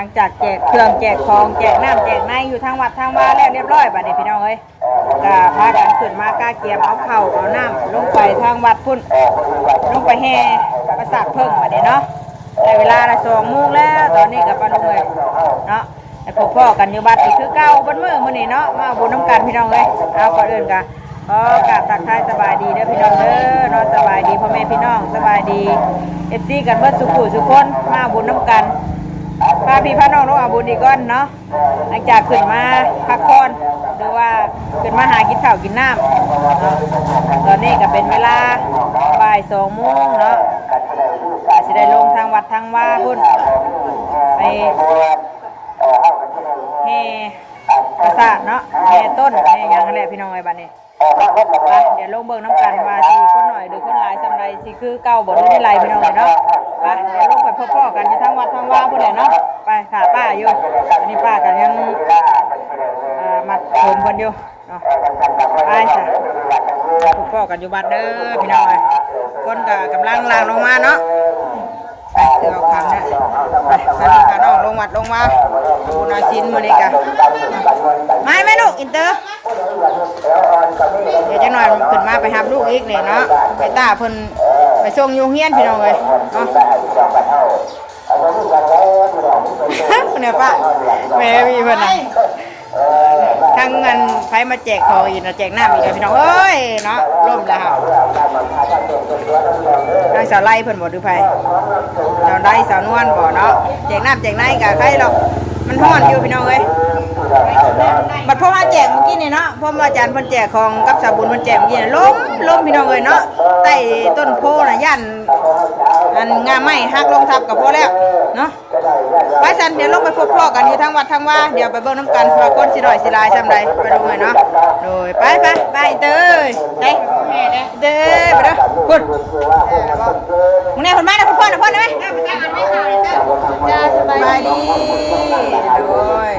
ลังจากแจกเครื่องแจกของแจกน้ำแจกในอยู่ทางวัดทางว่าแล้วเรียบร้อยบัดนี้พี่น้องเอ้ยก็พากันขึ้นมากล้าเกียมเอาเข่าเอาน้ำลงไปทางวัดพุ่นลงไปแห่ประสาทเพิ่งบัดนี้เนาะแต่เวลาละ2 โมงแล้วตอนนี้กับปลาลุงเลยเนาะแต่พวกพ่อกันอยู่บัดนี่คือเก่าบนมือมื้อนี้เนาะมาบุญน้ำกันพี่น้องเอ้ยเอาก่อนอื่นกันกราบทักทายสบายดีเด้อพี่น้องเด้อเนาะสบายดีพ่อแม่พี่น้องสบายดีFCกันเบิดสุขุสุขคนมาบุญน้ำกันพาพี่พาน้องลงอาบุญอีกก้อนเนาะหลังจากขึ้นมาพักผ่อนหรือว่าขึ้นมาหากินข้าวกินน้ำตอนนี้ก็เป็นเวลาบ่าย2 โมงเนาะอาจจะได้ลงทางวัดทางว่าพุ่นไปแห่ประสาทเนาะแห่ต้นแห่ยังอะไรพี่น้องไอ้บ้านนี้ไปเดี๋ยวลงเบิ่งน้ำกันว่าสิคนหน่อยหรือคนหลายสำไรสิคือเก่าบ่หรือได้ไรพี่น้องเนาะไปเดี๋ยวลงไปพ่อๆกันอยู่ทางวัดทางว่าพุ่นแหละเนาะไปขาป้าอยู่อันนี้ป้ากันยังมัดผมกันอยู่เนาะไปจ้ะพ่อกันอยู่บัดเด้อพี่น้องคนก็กำลังล่างลงมาเนาะไปเดี๋ยวเอาคำเนี่ยไปกันน้องลงวัดลงมาดูนาซินมาเลยกันไม่ลูกอินเตอร์เดี๋ยวจะหน่อยขึ้นมาไปหับลูกอีกเนี่ยเนาะไปตาเพิ่นไปส่งยูเฮียนพี่น้องเลยเนาะเนี่ยป้าแม่มีเพิ่นนะทั้งเงินไฟมาแจกของอีกนะแจกน้ำอีกพี่น้องเอ้ยเนาะร่มแล้วทางสาวไล่เพิ่นบ่ดูไผสาวไล่สาวนวลบ่เนาะแจกน้ำแจกในกับใครหรอกมันฮ้อนอยู่พี่น้องเอ้ยบัดพ่อมาแจกเมื่อกี้นี่เนาะพ่อมาอาจารย์เพิ่นแจกของกับสาวบุญเพิ่นแจกเมื่อกี้ล้มพี่น้องเอ้ยเนาะใต้ต้นโพน่ะย่านอันงามไม้หักลงทับกับพ่อแล้วเนาะไปสันเดี๋ยวลงไปพบพ่อกันอยู่ทางวัดทางว่าเดี๋ยวไปเบิ่งน้ำกันว่าก้นสิลอยสิลายซ้ำใดไปดูหน่อยเนาะโดยไปเด้อไปเด้อไปเด้อพุ่นมึงเนี่ยคนมาแล้วพ่อได้ไหมจ้าสบายดีโดย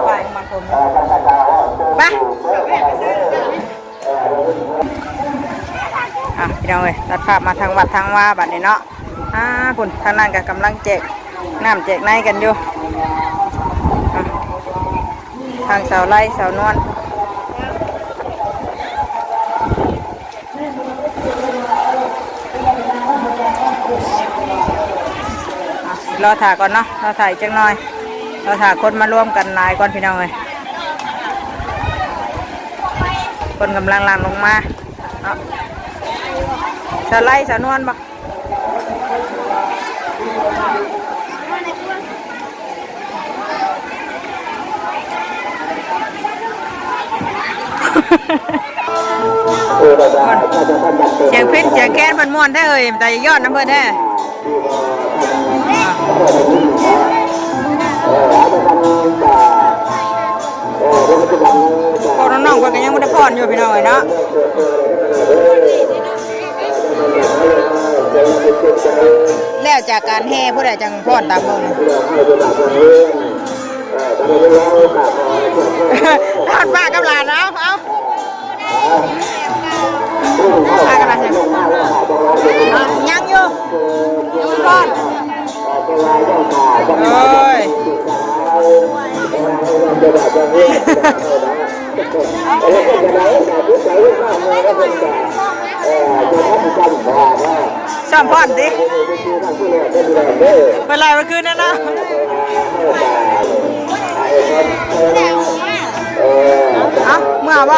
ไปมันผมไปพี่น้องเอ้ยตัดภาพมาทางวัดทางว่าบัดนี้เนาะพุ่นทางนั้นก็กำลังแจกน้ำแจกในกันอยู่ทางสาวไล่สาวนวลรอถ่ายก่อนเนาะรอถ่ายจังหน่อยรอถ่ายคนมาร่วมกันหลายก่อนพี่น้องเลยคนกำลังลางลงมาสาวไล่สาวนวลบ่เสียงพิษเสียงแค้นมันม่วนได้เลยแต่ยอดน้ำเพื่อนได้พอน้องๆคนก็ยังไม่ได้พอนอยู่พี่น้องเลยเนาะแล้วจากการแห่ผู้ใดจังพอนตามเมืองทอดปลากับหลานเอาปลากระไรยังอยู่ยังไม่พอนโอ้ยซ้ำพอนดิเป็นไรเมื่อคืนนั่นนะเมื่อบ่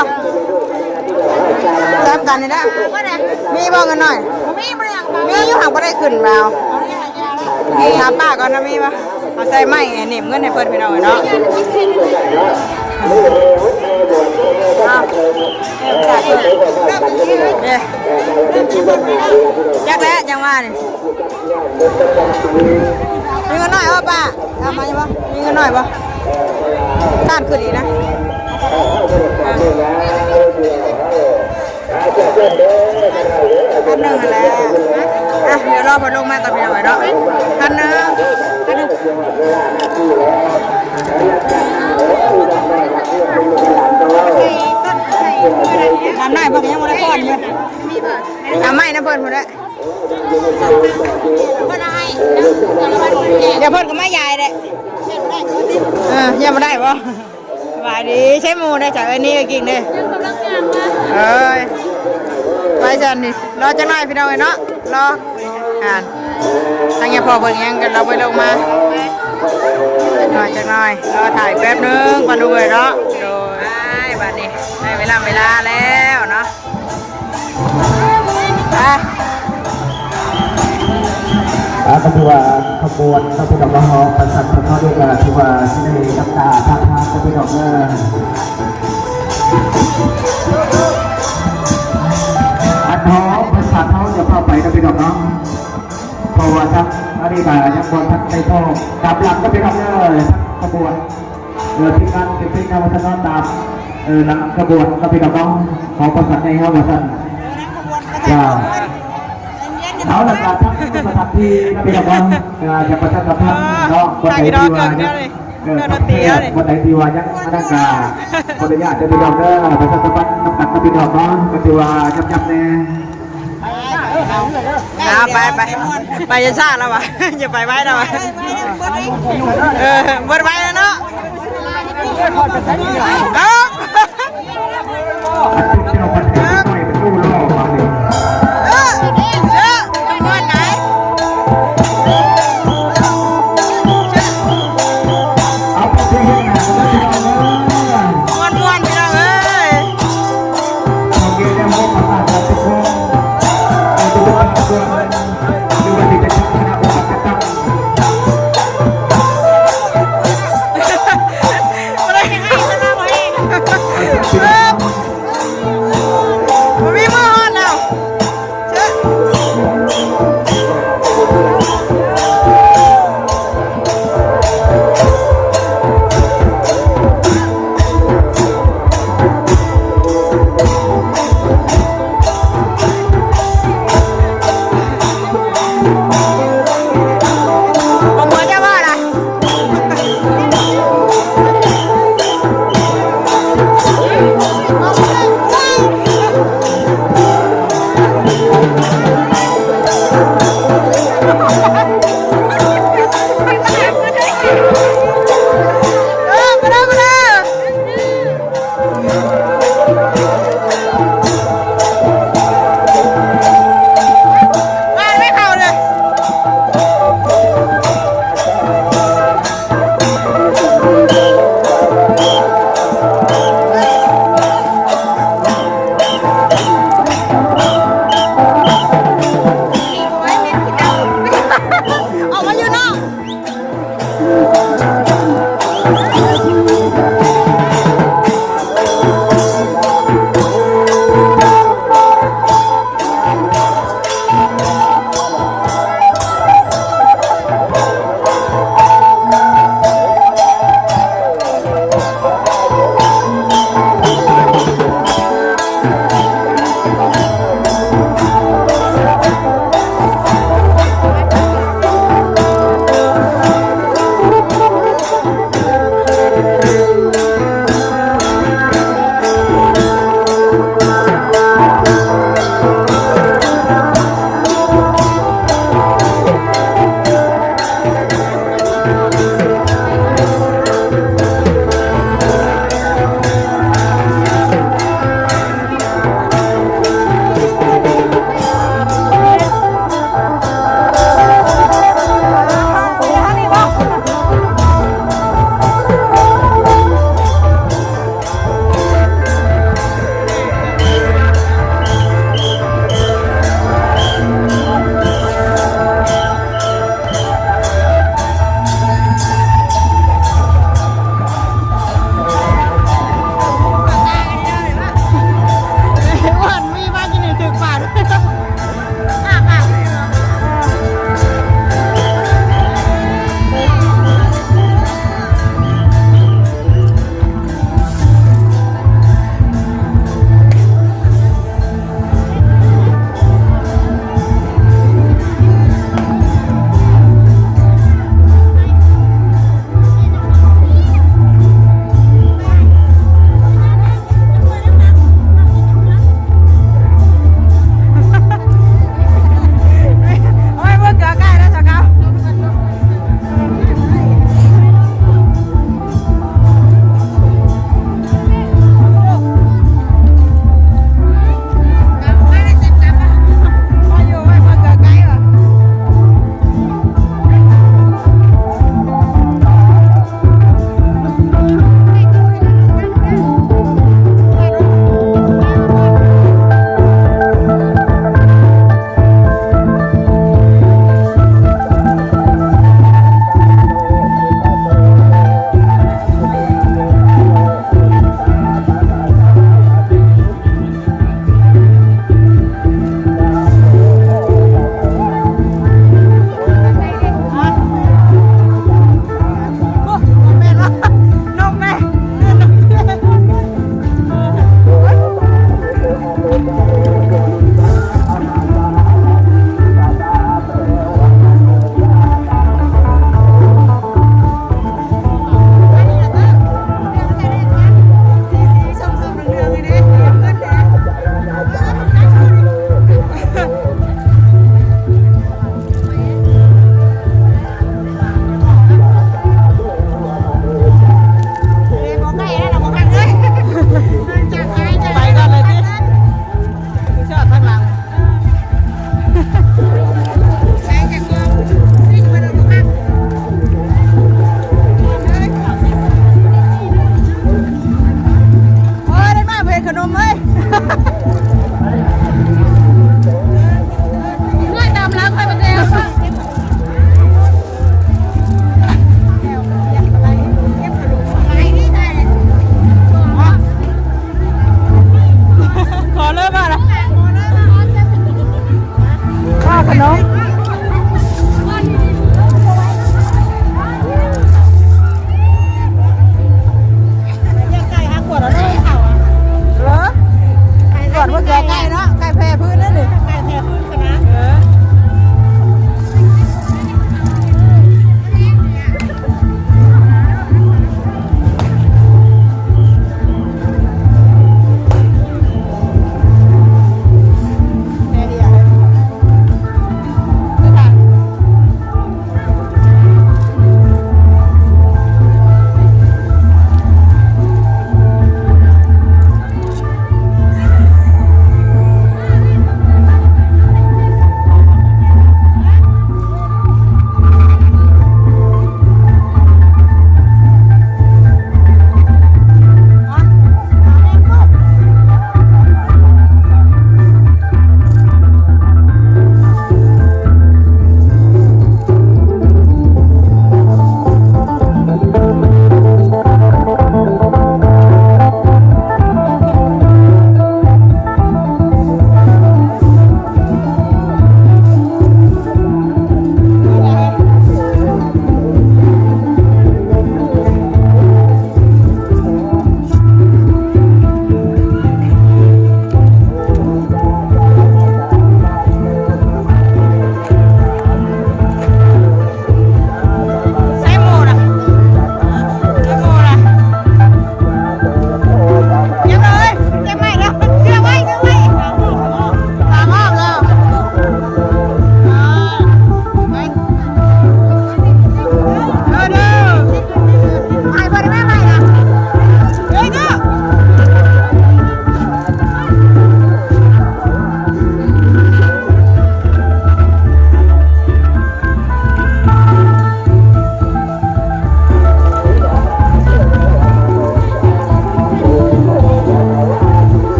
แซมกันนี่นะมีบ่เงินหน่อยมีอยู่ห่างบ่ได้ขึ้นมาถามป้าก่อนนะมีป่ะเอาใส่ไม้หนีบเงินให้เพิ่นไปหน่อยเนาะยักแล้วยังว่านี่มีเงินหน่อยป่ะป้าทำมาใช่ป่ะมีเงินหน่อยป่ะต้านขึ้นอีกนะ1,000แล้วเดี๋ยวรอพอลงมาก่อนพี่หน่อยเนาะ1,000ทำได้พวกยังไม่ได้ป้อนอยู่ทำไม่นะเพื่อนหมดแล้วก็ได้ อย่าเพิ่นก็ไม่ยายเลยยังไม่ได้ป่ะสบายดีใช้มูได้จากไอ้นี่ก็กินเลยเอ้ยไปจันดิรอจังหน่อยพี่น้องเนาะรออ่านทางยังพอเพิ่งยังกันเราไปลงมาจังหน่อยรอถ่ายแป๊บนึงมาดูเลยเนาะโดยบัดนี้ได้เวลาแล้วเนาะก็คือว่าขบวนก็เป็นดอกมะฮอประสันพระพ่อด้วยกันคือว่าที่ได้น้ำตาท่าทางก็เป็นดอกเงินอันท้องประสาทท้องจะเข้าไปก็เป็นดอกน้องเพราะว่าทั้งอดีตยังบนทั้งในท้องตามหลังก็เป็นดอกเงินขบวนที่การเป็นที่การวัฒนธรรมตามหลังขบวนก็เป็นดอกน้องของประสาทในห้องประสาทจ้าเอาหลักการทั้งสถานที่เป็นอย่างว่าจะประชาสัมพันธ์เนาะคนไหนที่ว่าเนี่ยคนไหนที่ว่ายังไม่ได้การคนระยะจะไปยอมเด้อประชาสัมพันธ์น้ำหนักก็ไปยอมเนาะก็ถือว่าจับแน่ไปจะซ่าแล้ววะจะไปไว้แล้ววะเบิดไว้แล้วเนาะที่เราพัฒนาไปเป็นรูปโลกมาเลย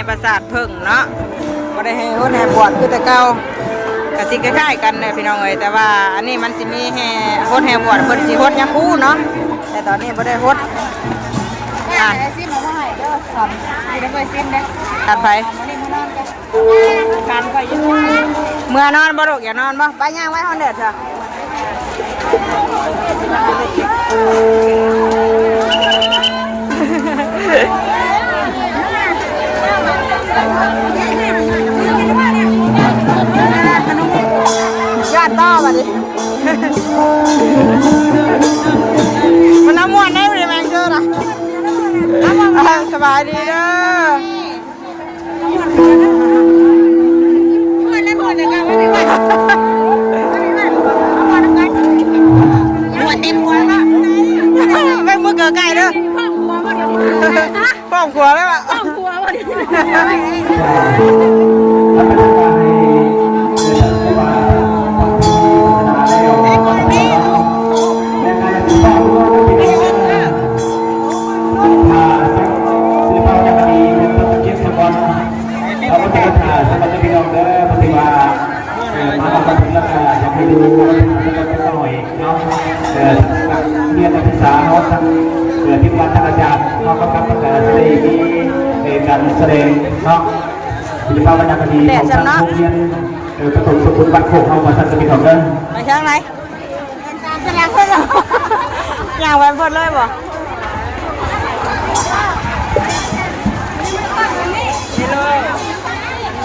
ประสาทเพิ่งเนาะบ่ได้แห่โหดแห่บวชคือแต่เก่ากะสิคล้ายๆกันเนี่ยพี่น้องเอ้ยแต่ว่าอันนี้มันสิมีแห่โหดแห่บวชเพิ่นสิโหดยามคู่เนาะแต่ตอนนี้บ่ได้โหดอ่านซิมเอามาให้เด้อครับสิได้ไปซิมเด้อการไปการไปเมื่อนอนบ่ลูกอย่านอนบ่ไปย่างไว้ห้องเด็ดจ้ะยอดต่อมาดิมันน้ำมันได้หรือแมงเกอร์ล่ะสบายดีเด้อเต็มหัวแล้วไม่มือเกิดไก่เด้อป้องขัวไหมวะป้องขัววะเรียนนักศึกษาเขาทั้งที่วัดท่านอาจารย์เขาก็ทำการแสดงมีการแสดงเนาะศิลปะวรรณคดีของทางโรงเรียนประถมศึกษาวัดโคกเขามาสั่งกระดิ่งของเดินมาช่างไหนจะล้างเพื่อนหรออยากแหวนเพื่อนเลยบ่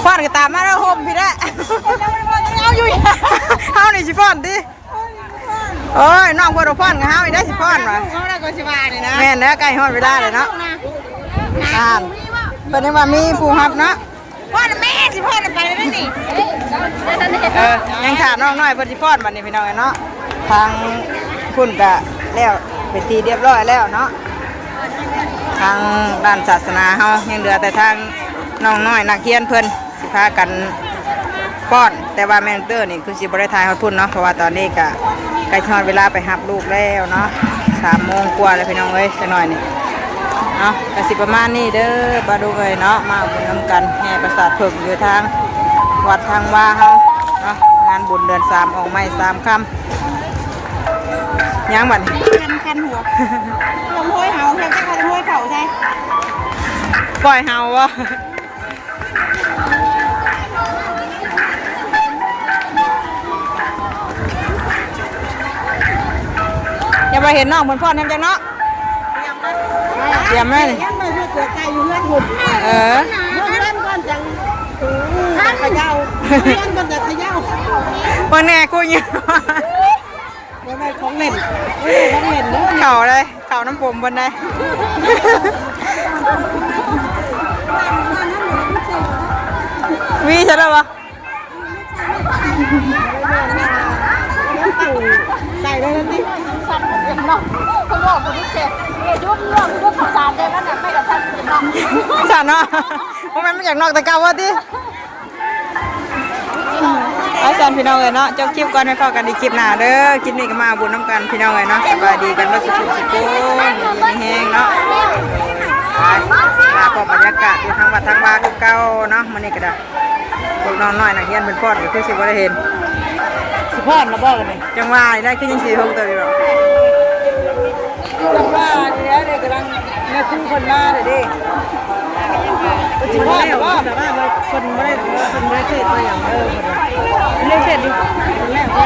ฟอนก็ตามมาแล้วโฮมพี่ได้เอาอยู่เอาหน่อยสิฟอนดิโอ้ยน้องพอดฟอนกับเฮาอีได้สิฟอนวะเขาได้ก็สิบานี่นะแม่นแล้วใกล้ฮอดเวลาเลยเนาะเป็นว่ามีผู้ฮับเนาะพ่อแม่สิพ่อไปได้นี่ยังถามน้องน้อยเพิ่นสิฟอนบัดนี้พี่น้องเนาะทางคุณก็แล้วไปตีเรียบร้อยแล้วเนาะทางด้านศาสนาเฮายังเหลือแต่ทางน้องน้อยนักเรียนเพิ่นสิพากันป้อนแต่ว่าแม่งเตอร์นี่คือสิบ่ได้ทายเฮาพุ่นเนาะเพราะว่าตอนนี้ก็ใกล้ทอดเวลาไปหับลูกแล้วเนาะ3 โมงกว่าแล้วพี่น้องเอ้ยจักหน่อยนี่เนาะก็สิประมาณนี้เด้อบาดูเลยเนาะมาบุญนำกันแห่ประสาทเพิ่งอยู่ทางวัดทางว่าเฮาเนาะงานบุญเดือน3ออกไม้3 ค่ำยังบัดคันหัวลงห้อยเฮาแค่จะห้อยเข่าใช่ปล่อยเฮาวะอย่าไปเห็นน้องบนพ่อนั่นจังเนาะเยี่ยมเลยยังไม่รู้ตัวใจอยู่เลื่อนหุ่นเลื่อนก่อนจังขย่าเลื่อนก่อนจังขย่าวันแน่กูเนี่ยไม่ของเล่นของเล่นเข่าเลยเข่าน้ำผมบนได้มีใช่ไหมวะใส่เลยนี่สั่นเป็นน้องคุณบอกคุณเจ็บยุบเรื่องยุบข่าวสารเลยนั่นแหละไม่กับสั่นเป็นน้องสั่นเนาะเพราะมันไม่อยากนอกแต่เก่าวะที่อาจารย์พี่น้องเลยเนาะเจ้าคลิปก่อนให้พ่อกันดีคลิปหน้าเด้อคลิปนี้ก็มาบุญน้ำกันพี่น้องเลยเนาะสบายดีกันว่าสุขุมสุขุมดีแห้งเนาะมาพบบรรยากาศอยู่ทางวัดทางบ้านเก่าเนาะมันนี่ก็ได้พวกน้องน้อยนักเรียนเป็นพ่อก็คือสิบ่ได้เห็นสิพ่อมาบอกเลยจังว่าได้ขึ้นยัง4 โมงตัวอยู่จังว่าดีแล้วเด็กกำลังแม่ครูคนมาเลยดิสิพ่อว่าแต่ว่าคนไม่ได้เคยตัวอย่างเล่นเสร็จดิคนแรกว่า